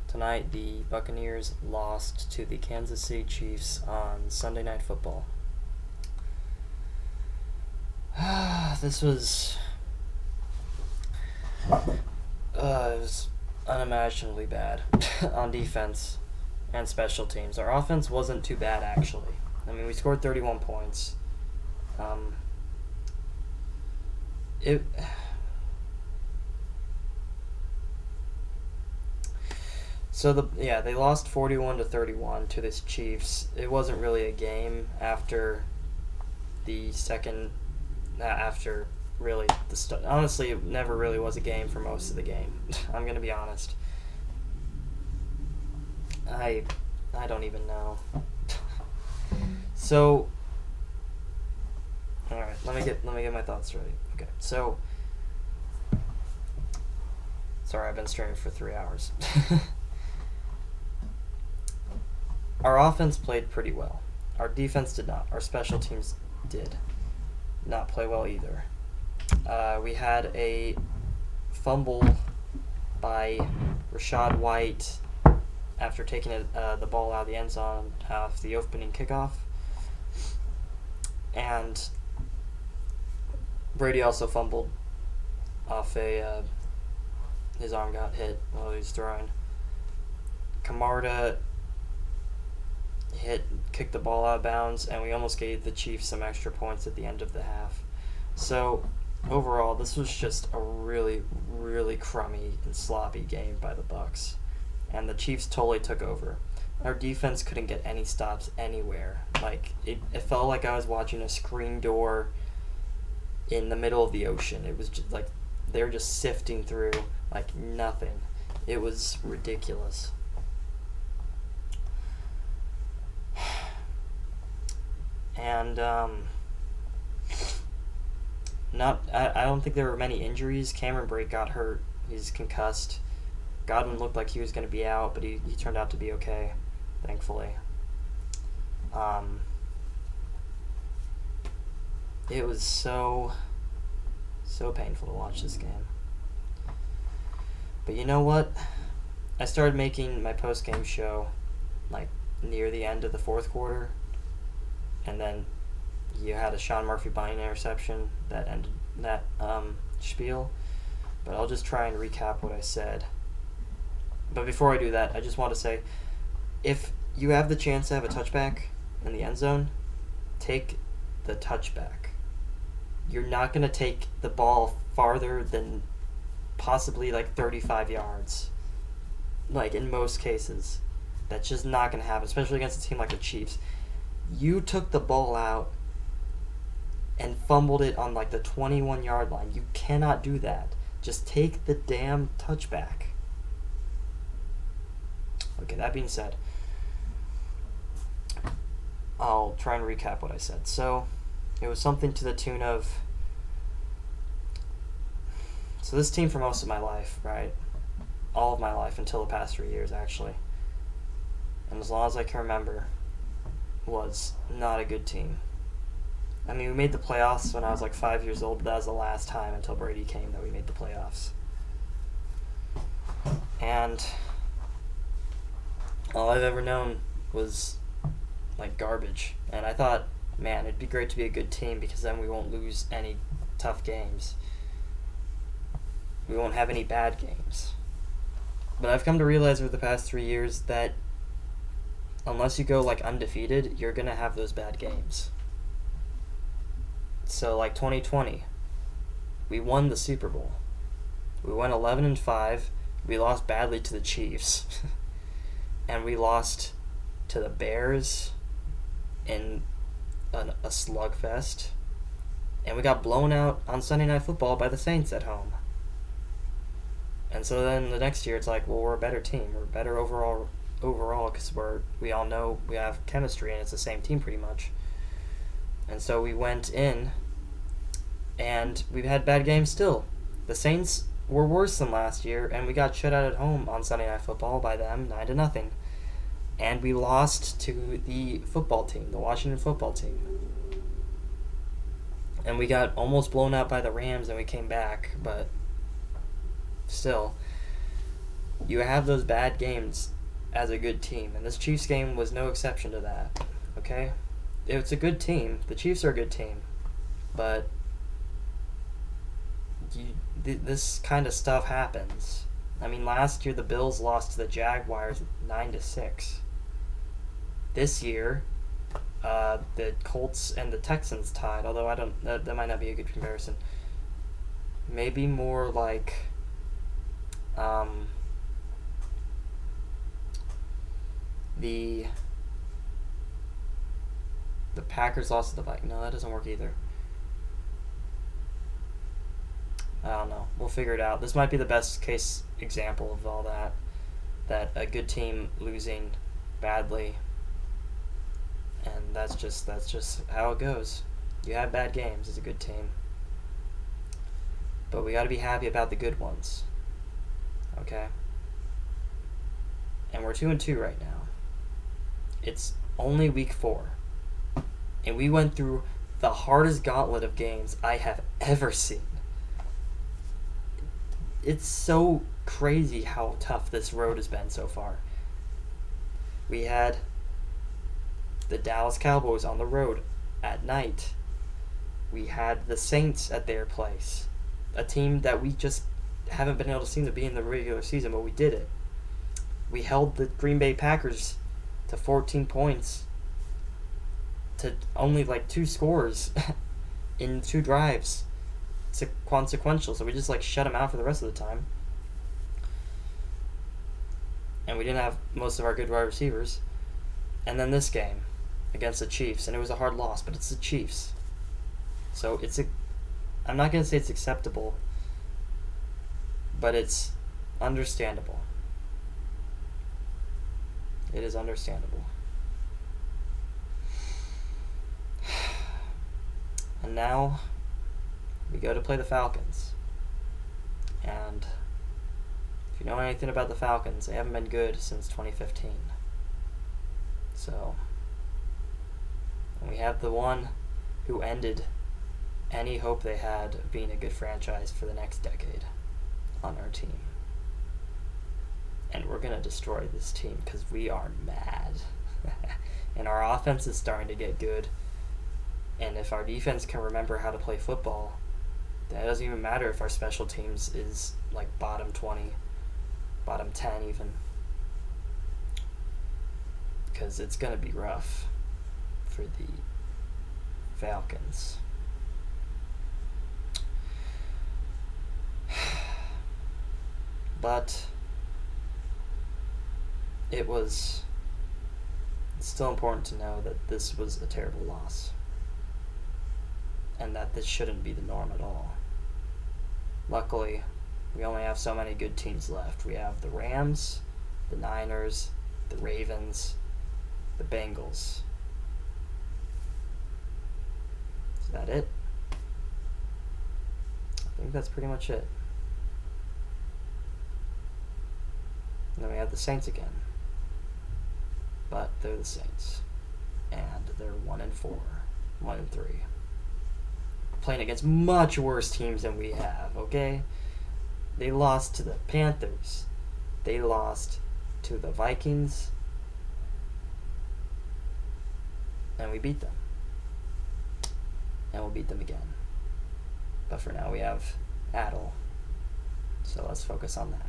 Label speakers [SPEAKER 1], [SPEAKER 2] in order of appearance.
[SPEAKER 1] Tonight, the Buccaneers lost to the Kansas City Chiefs on Sunday Night Football. This was it was unimaginably bad on defense and special teams. Our offense wasn't too bad, actually. I mean, we scored 31 points. They lost 41-31 to this Chiefs. It wasn't really a game after honestly, it never really was a game for most of the game. I'm gonna be honest. I don't even know. So, all right, let me get my thoughts ready. Okay, so sorry, I've been streaming for 3 hours. Our offense played pretty well. Our defense did not. Our special teams did not play well either. We had a fumble by Rashad White after taking the ball out of the end zone off the opening kickoff. And Brady also fumbled off his arm got hit while he was throwing. Camarda kicked the ball out of bounds, and we almost gave the Chiefs some extra points at the end of the half. So, overall, this was just a really, really crummy and sloppy game by the Bucs, and the Chiefs totally took over. Our defense couldn't get any stops anywhere. Like, it felt like I was watching a screen door in the middle of the ocean. It was just like they were just sifting through like nothing. It was ridiculous. And I don't think there were many injuries. Cameron Brake got hurt. He's concussed. Godwin looked like he was going to be out, but he turned out to be okay, thankfully. It was so painful to watch this game. But you know what? I started making my post-game show like near the end of the fourth quarter, and then you had a Sean Murphy Bunting interception that ended that spiel. But I'll just try and recap what I said. But before I do that, I just want to say, if you have the chance to have a touchback in the end zone, take the touchback. You're not going to take the ball farther than possibly like 35 yards. Like, in most cases. That's just not going to happen, especially against a team like the Chiefs. You took the ball out and fumbled it on like the 21-yard line. You cannot do that. Just take the damn touchback. Okay, that being said, I'll try and recap what I said. So, it was something to the tune of... So this team for most of my life, right? All of my life until the past 3 years, actually. And as long as I can remember, was not a good team. I mean, we made the playoffs when I was like 5 years old, but that was the last time until Brady came that we made the playoffs. And all I've ever known was like garbage. And I thought, man, it'd be great to be a good team because then we won't lose any tough games. We won't have any bad games. But I've come to realize over the past 3 years that unless you go like undefeated, you're going to have those bad games. So like 2020, we won the Super Bowl. We went 11-5. We lost badly to the Chiefs. And we lost to the Bears in a slugfest. And we got blown out on Sunday Night Football by the Saints at home. And so then the next year it's like, well, we're a better team. We're better overall because we all know we have chemistry and it's the same team pretty much. And so we went in and we've had bad games still. The Saints were worse than last year and we got shut out at home on Sunday Night Football by them 9-0. And we lost to the football team, the Washington football team. And we got almost blown out by the Rams and we came back, but still. You have those bad games as a good team, and this Chiefs game was no exception to that. Okay, it's a good team. The Chiefs are a good team, but this kind of stuff happens. I mean, last year the Bills lost to the Jaguars 9-6. This year, the Colts and the Texans tied. Although I don't, that might not be a good comparison. Maybe more like, the Packers lost to the Vikings. No, that doesn't work either. I don't know. We'll figure it out. This might be the best case example of all that. That a good team losing badly, and that's just how it goes. You have bad games as a good team, but we got to be happy about the good ones. Okay. And we're 2-2 right now. It's only week 4, and we went through the hardest gauntlet of games I have ever seen. It's so crazy how tough this road has been so far. We had the Dallas Cowboys on the road at night. We had the Saints at their place, a team that we just haven't been able to seem to be in the regular season, but we did it. We held the Green Bay Packers to 14 points to only like 2 scores in 2 drives. Consequential, so we just like shut them out for the rest of the time. And we didn't have most of our good wide receivers. And then this game against the Chiefs, and it was a hard loss, but it's the Chiefs. So I'm not going to say it's acceptable, but it's understandable. It is understandable. And now we go to play the Falcons. And if you know anything about the Falcons, they haven't been good since 2015. So, and we have the one who ended any hope they had of being a good franchise for the next decade on our team. And we're going to destroy this team because we are mad. And our offense is starting to get good. And if our defense can remember how to play football, then it doesn't even matter if our special teams is like bottom 20, bottom 10 even. Because it's going to be rough for the Falcons. But it's still important to know that this was a terrible loss. And that this shouldn't be the norm at all. Luckily, we only have so many good teams left. We have the Rams, the Niners, the Ravens, the Bengals. Is that it? I think that's pretty much it. And then we have the Saints again. But they're the Saints. And they're 1-4, 1-3. Playing against much worse teams than we have, okay? They lost to the Panthers. They lost to the Vikings. And we beat them. And we'll beat them again. But for now we have Adel. So let's focus on that.